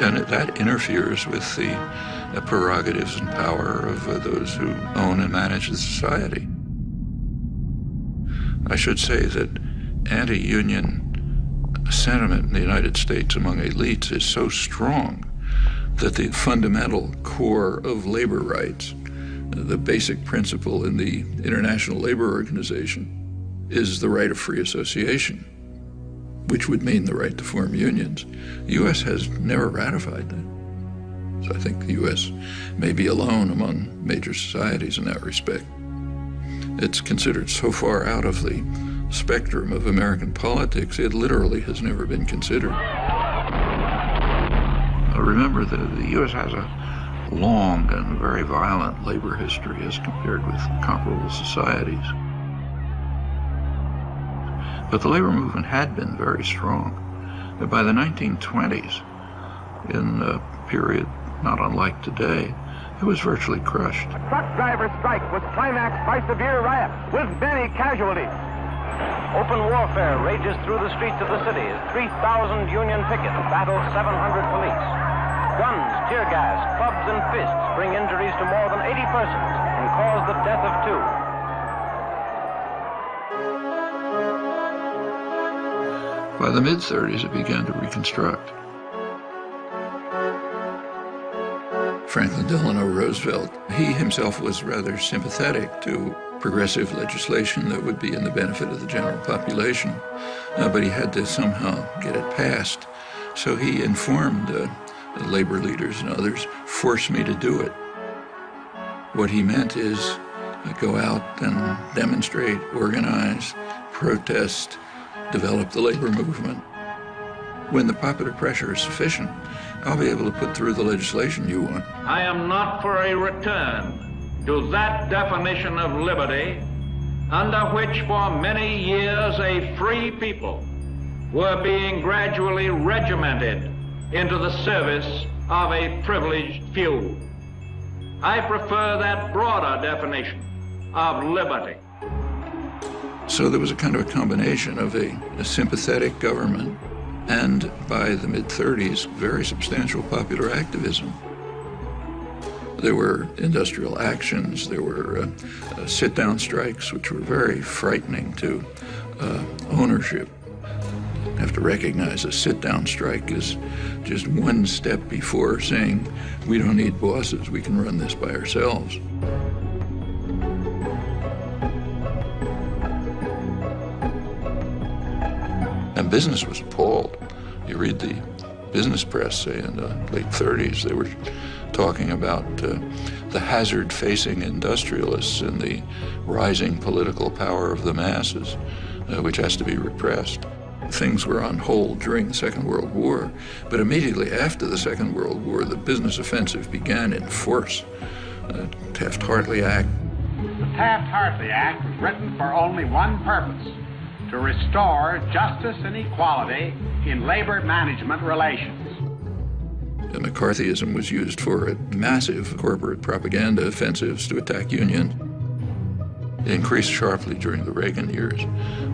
And that interferes with the prerogatives and power of those who own and manage the society. I should say that anti-union sentiment in the United States among elites is so strong that the fundamental core of labor rights, the basic principle in the International Labor Organization, is the right of free association, which would mean the right to form unions. The U.S. has never ratified that. So I think the U.S. may be alone among major societies in that respect. It's considered so far out of the spectrum of American politics, it literally has never been considered. Remember, the U.S. has a long and very violent labor history as compared with comparable societies. But the labor movement had been very strong. By the 1920s, in a period not unlike today, it was virtually crushed. A truck driver strike was climaxed by severe riot with many casualties. Open warfare rages through the streets of the city as 3,000 Union pickets battle 700 police. Guns, tear gas, clubs, and fists bring injuries to more than 80 persons and cause the death of 2. By the mid-30s, it began to reconstruct. Franklin Delano Roosevelt, he himself was rather sympathetic to progressive legislation that would be in the benefit of the general population, but he had to somehow get it passed. So he informed the labor leaders and others, force me to do it. What he meant is go out and demonstrate, organize, protest, develop the labor movement. When the popular pressure is sufficient, I'll be able to put through the legislation you want. I am not for a return to that definition of liberty under which for many years a free people were being gradually regimented into the service of a privileged few. I prefer that broader definition of liberty. So there was a kind of a combination of a sympathetic government and, by the mid-30s, very substantial popular activism. There were industrial actions, there were sit-down strikes, which were very frightening to ownership. You have to recognize a sit-down strike is just one step before saying, we don't need bosses, we can run this by ourselves. And business was appalled. You read the business press, say, in the late 30s, they were talking about the hazard facing industrialists and the rising political power of the masses, which has to be repressed. Things were on hold during the Second World War, but immediately after the Second World War, the business offensive began in force. Taft-Hartley Act. The Taft-Hartley Act was written for only one purpose: to restore justice and equality in labor management relations. McCarthyism was used for massive corporate propaganda offensives to attack unions. It increased sharply during the Reagan years.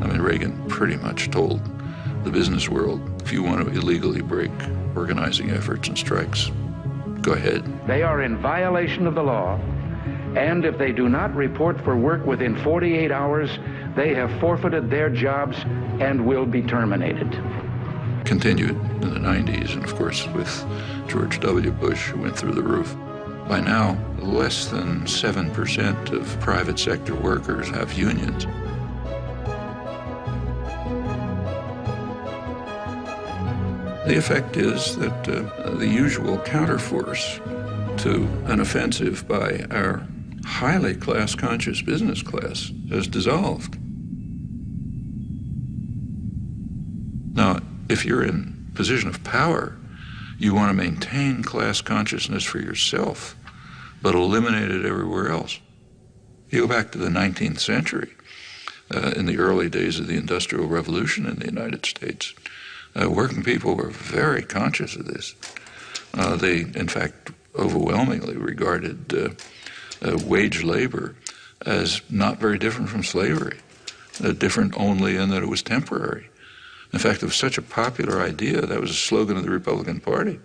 I mean, Reagan pretty much told the business world, if you want to illegally break organizing efforts and strikes, go ahead. They are in violation of the law, and if they do not report for work within 48 hours, they have forfeited their jobs and will be terminated. Continued in the 90s, and of course with George W. Bush, who went through the roof. By now, less than 7% of private sector workers have unions. The effect is that the usual counterforce to an offensive by our highly class-conscious business class has dissolved. Now, if you're in a position of power, you want to maintain class consciousness for yourself, but eliminate it everywhere else. You go back to the 19th century, in the early days of the Industrial Revolution in the United States, working people were very conscious of this. They, in fact, overwhelmingly regarded wage labor as not very different from slavery, different only in that it was temporary. In fact, it was such a popular idea, that was a slogan of the Republican Party.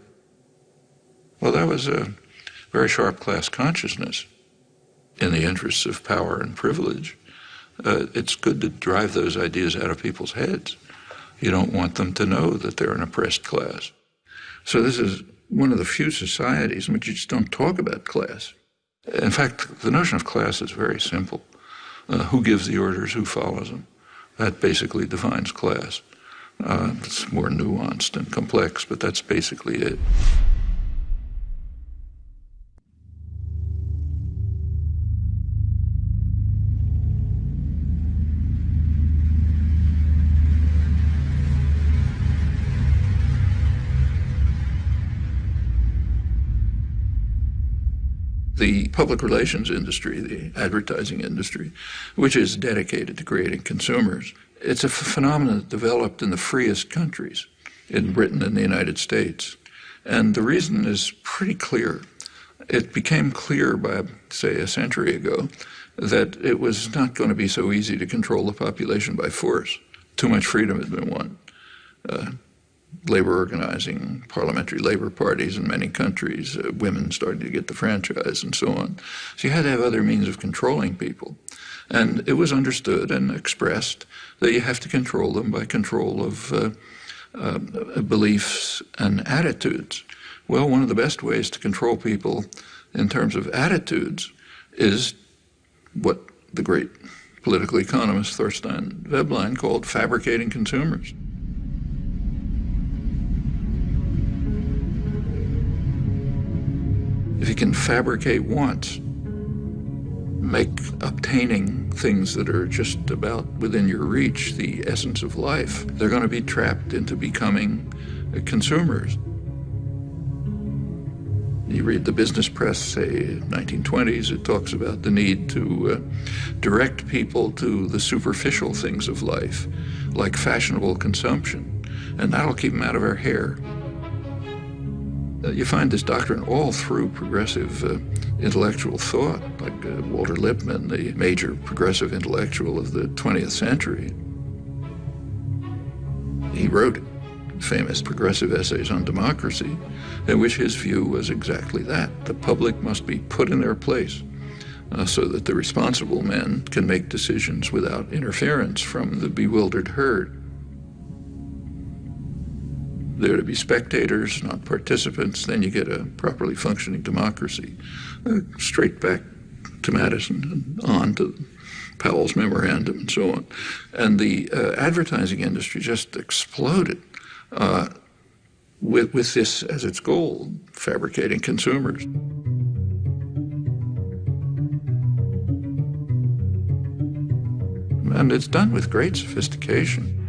Well, that was a very sharp class consciousness in the interests of power and privilege. It's good to drive those ideas out of people's heads. You don't want them to know that they're an oppressed class. So this is one of the few societies in which you just don't talk about class. In fact, the notion of class is very simple. Who gives the orders, who follows them? That basically defines class. It's more nuanced and complex, but that's basically it. The public relations industry, the advertising industry, which is dedicated to creating consumers, It's a phenomenon that developed in the freest countries, in Britain and the United States. And the reason is pretty clear. It became clear by, say, a century ago that it was not going to be so easy to control the population by force. Too much freedom had been won. Labor organizing, parliamentary labor parties in many countries, women starting to get the franchise and so on. So you had to have other means of controlling people. And it was understood and expressed that you have to control them by control of beliefs and attitudes. Well, one of the best ways to control people in terms of attitudes is what the great political economist Thorstein Veblen called fabricating consumers. If you can fabricate wants, make obtaining things that are just about within your reach the essence of life, they're going to be trapped into becoming consumers. You read the business press, say, 1920s, it talks about the need to direct people to the superficial things of life, like fashionable consumption, and that'll keep them out of our hair. You find this doctrine all through progressive intellectual thought, like Walter Lippmann, the major progressive intellectual of the 20th century. He wrote famous progressive essays on democracy, in which his view was exactly that. The public must be put in their place so that the responsible men can make decisions without interference from the bewildered herd. They're to be spectators, not participants, then you get a properly functioning democracy. Straight back to Madison and on to Powell's memorandum and so on. And the advertising industry just exploded with this as its goal, fabricating consumers. And it's done with great sophistication.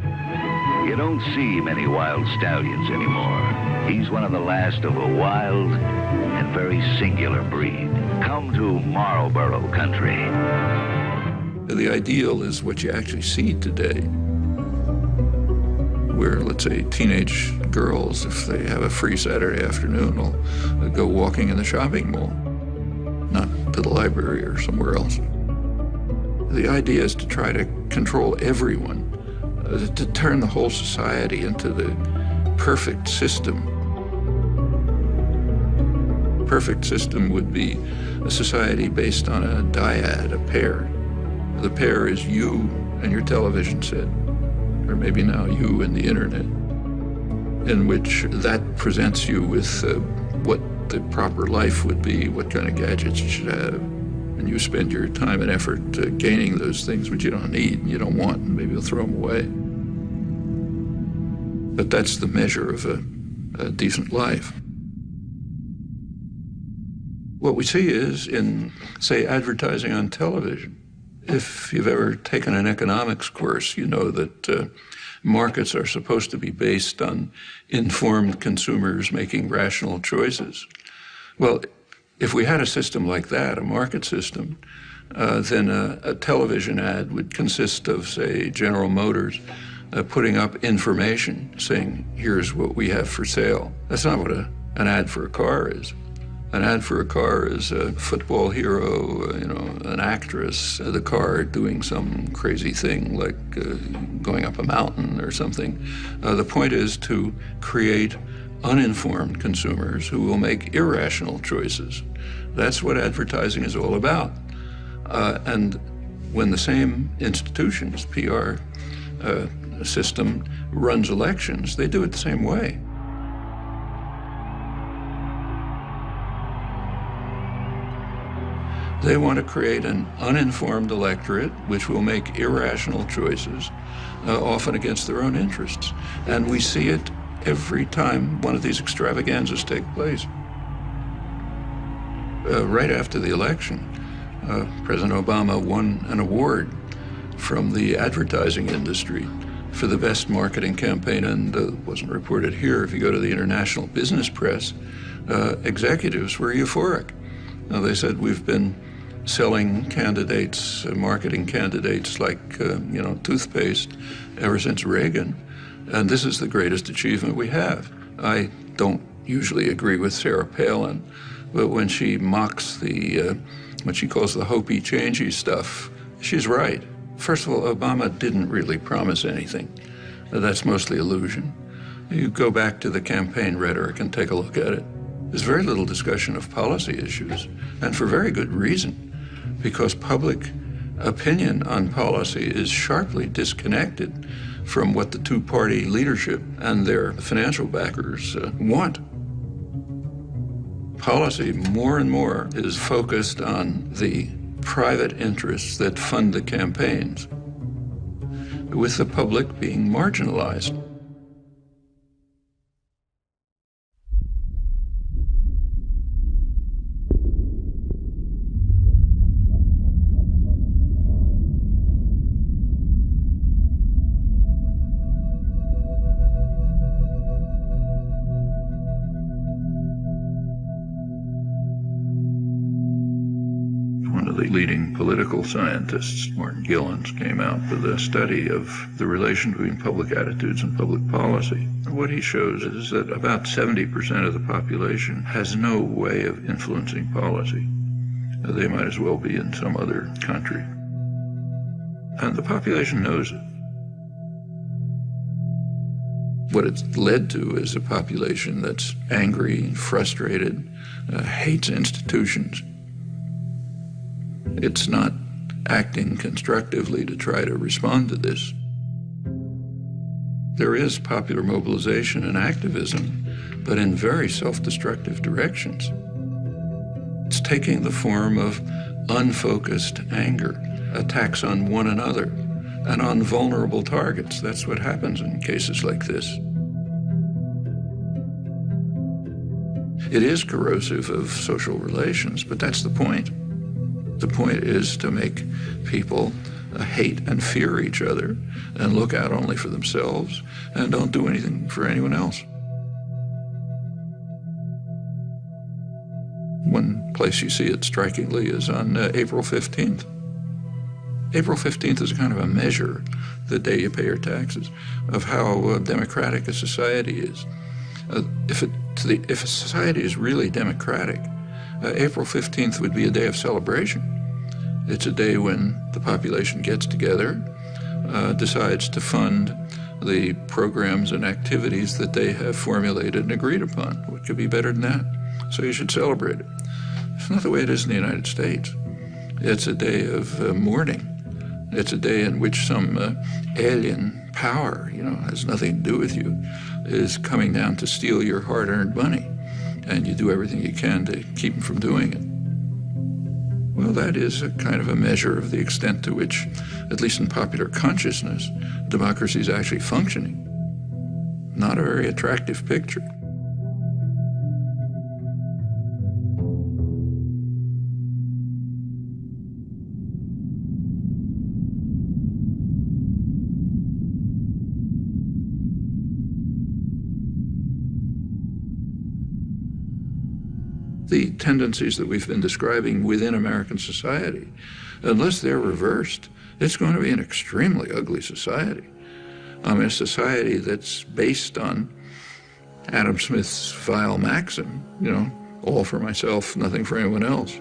You don't see many wild stallions anymore. He's one of the last of a wild and very singular breed. Come to Marlboro country. The ideal is what you actually see today, where, let's say, teenage girls, if they have a free Saturday afternoon, will go walking in the shopping mall, not to the library or somewhere else. The idea is to try to control everyone, to turn the whole society into the perfect system. Perfect system would be a society based on a dyad, a pair. The pair is you and your television set, or maybe now you and the internet, in which that presents you with what the proper life would be, what kind of gadgets you should have. And you spend your time and effort gaining those things which you don't need and you don't want, and maybe you'll throw them away. But that's the measure of a decent life. What we see is in, say, advertising on television. If you've ever taken an economics course, you know that markets are supposed to be based on informed consumers making rational choices. Well, if we had a system like that, a market system, then a television ad would consist of, say, General Motors putting up information saying, here's what we have for sale. That's not what an ad for a car is. An ad for a car is a football hero, an actress, the car doing some crazy thing like going up a mountain or something. The point is to create uninformed consumers who will make irrational choices. That's what advertising is all about. And when the same institutions, PR system, runs elections, they do it the same way. They want to create an uninformed electorate which will make irrational choices, often against their own interests. And we see it every time one of these extravaganzas take place. Right after the election, President Obama won an award from the advertising industry for the best marketing campaign, and it wasn't reported here. If you go to the international business press, executives were euphoric. They said, we've been selling candidates, marketing candidates like, toothpaste ever since Reagan. And this is the greatest achievement we have. I don't usually agree with Sarah Palin, but when she mocks what she calls the hopey-changey stuff, she's right. First of all, Obama didn't really promise anything. That's mostly illusion. You go back to the campaign rhetoric and take a look at it. There's very little discussion of policy issues, and for very good reason, because public opinion on policy is sharply disconnected from what the two-party leadership and their financial backers want. Policy, more and more, is focused on the private interests that fund the campaigns, with the public being marginalized. The leading political scientists, Martin Gilens, came out with a study of the relation between public attitudes and public policy. What he shows is that about 70% of the population has no way of influencing policy. They might as well be in some other country. And the population knows it. What it's led to is a population that's angry, frustrated, hates institutions. It's not acting constructively to try to respond to this. There is popular mobilization and activism, but in very self-destructive directions. It's taking the form of unfocused anger, attacks on one another, and on vulnerable targets. That's what happens in cases like this. It is corrosive of social relations, but that's the point. The point is to make people hate and fear each other and look out only for themselves and don't do anything for anyone else. One place you see it strikingly is on April 15th. April 15th is kind of a measure, the day you pay your taxes, of how democratic a society is. If a society is really democratic, April 15th would be a day of celebration. It's a day when the population gets together, decides to fund the programs and activities that they have formulated and agreed upon. What could be better than that? So you should celebrate it. It's not the way it is in the United States. It's a day of mourning. It's a day in which some alien power, has nothing to do with you, is coming down to steal your hard-earned money. And you do everything you can to keep them from doing it. Well, that is a kind of a measure of the extent to which, at least in popular consciousness, democracy is actually functioning. Not a very attractive picture. The tendencies that we've been describing within American society, unless they're reversed, it's going to be an extremely ugly society. A society that's based on Adam Smith's vile maxim, all for myself, nothing for anyone else.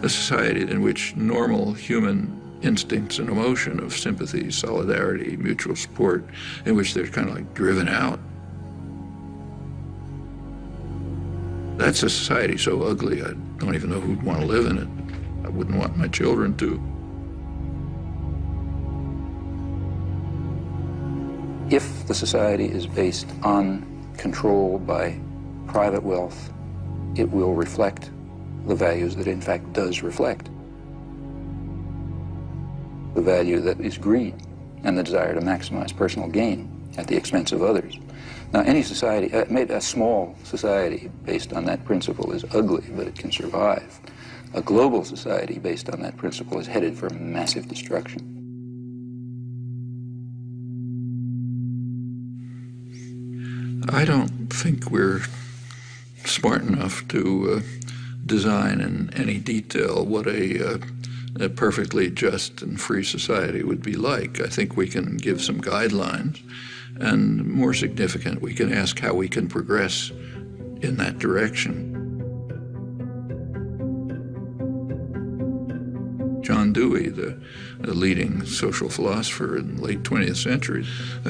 A society in which normal human instincts and emotion of sympathy, solidarity, mutual support, in which they're kind of like driven out. That's a society so ugly, I don't even know who'd want to live in it. I wouldn't want my children to. If the society is based on control by private wealth, it will reflect the values that it in fact does reflect. The value that is greed and the desire to maximize personal gain at the expense of others. Now, any society, a small society based on that principle is ugly, but it can survive. A global society based on that principle is headed for massive destruction. I don't think we're smart enough to design in any detail what a perfectly just and free society would be like. I think we can give some guidelines, and more significant, we can ask how we can progress in that direction. John Dewey, the leading social philosopher in the late 20th century,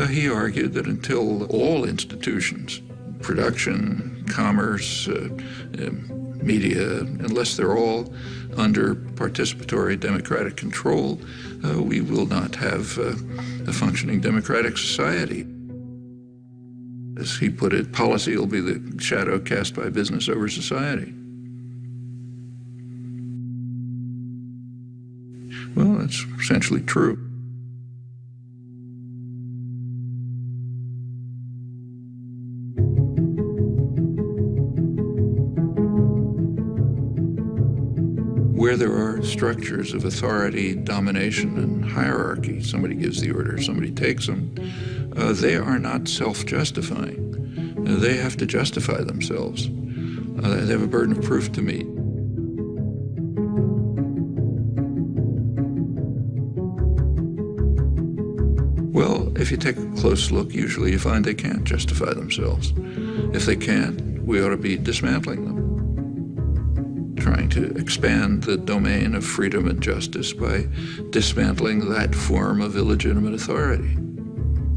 he argued that until all institutions, production, commerce, media, unless they're all under participatory democratic control, we will not have a functioning democratic society. As he put it, policy will be the shadow cast by business over society. Well, that's essentially true. Where there are structures of authority, domination, and hierarchy, somebody gives the order, somebody takes them, they are not self-justifying. They have to justify themselves. They have a burden of proof to meet. Well, if you take a close look, usually you find they can't justify themselves. If they can't, we ought to be dismantling them, trying to expand the domain of freedom and justice by dismantling that form of illegitimate authority.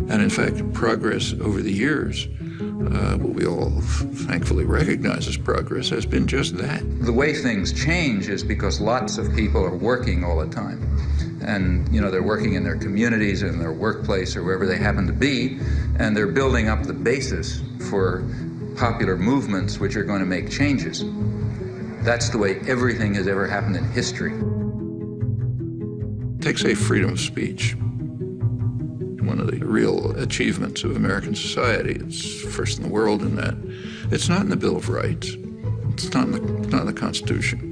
And in fact, progress over the years, what we all thankfully recognize as progress, has been just that. The way things change is because lots of people are working all the time. And, you know, they're working in their communities, in their workplace, or wherever they happen to be, and they're building up the basis for popular movements which are going to make changes. That's the way everything has ever happened in history. Take, say, freedom of speech. One of the real achievements of American society. It's first in the world in that. It's not in the Bill of Rights. It's not in the Constitution.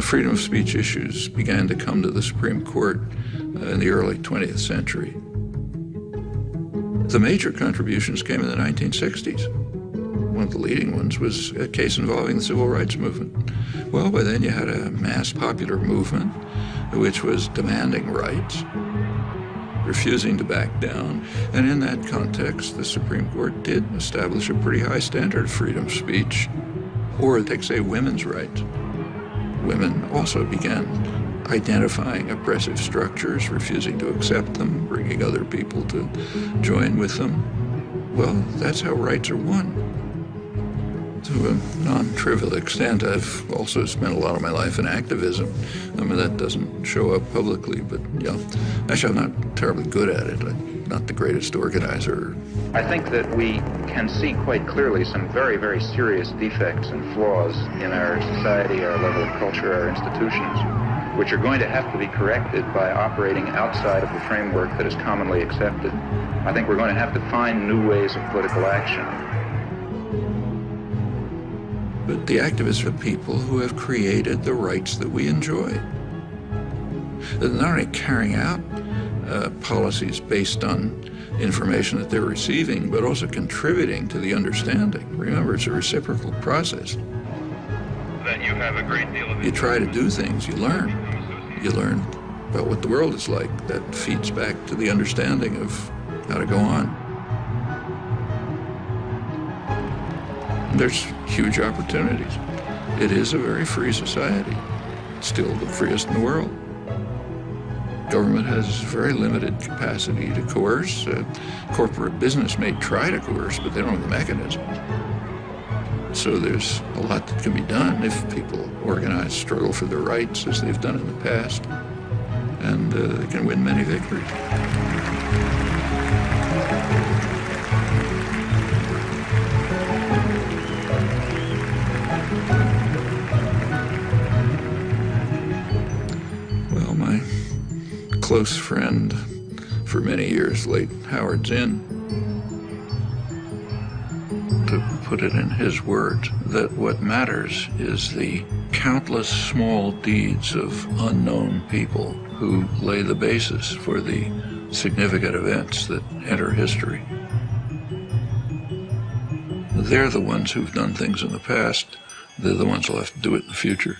Freedom of speech issues began to come to the Supreme Court in the early 20th century. The major contributions came in the 1960s. One of the leading ones was a case involving the civil rights movement. Well, by then you had a mass popular movement which was demanding rights, refusing to back down, and in that context the Supreme Court did establish a pretty high standard of freedom of speech. Or take, say, women's rights. Women also began identifying oppressive structures, refusing to accept them, bringing other people to join with them. Well, that's how rights are won. To a non-trivial extent, I've also spent a lot of my life in activism. I mean, that doesn't show up publicly, but yeah. Actually, I'm not terribly good at it. I'm not the greatest organizer. I think that we can see quite clearly some very, very serious defects and flaws in our society, our level of culture, our institutions, which are going to have to be corrected by operating outside of the framework that is commonly accepted. I think we're going to have to find new ways of political action. But the activists are people who have created the rights that we enjoy. They're not only carrying out policies based on information that they're receiving, but also contributing to the understanding. Remember, it's a reciprocal process. Then you have a great deal of... You try to do things, you learn. You learn about what the world is like. That feeds back to the understanding of how to go on. There's huge opportunities. It is a very free society, still the freest in the world. Government has very limited capacity to coerce. Corporate business may try to coerce, but they don't have the mechanism. So there's a lot that can be done if people organize, struggle for their rights as they've done in the past, and they can win many victories. Close friend for many years, late Howard Zinn, to put it in his words, that what matters is the countless small deeds of unknown people who lay the basis for the significant events that enter history. They're the ones who've done things in the past. They're the ones who'll have to do it in the future.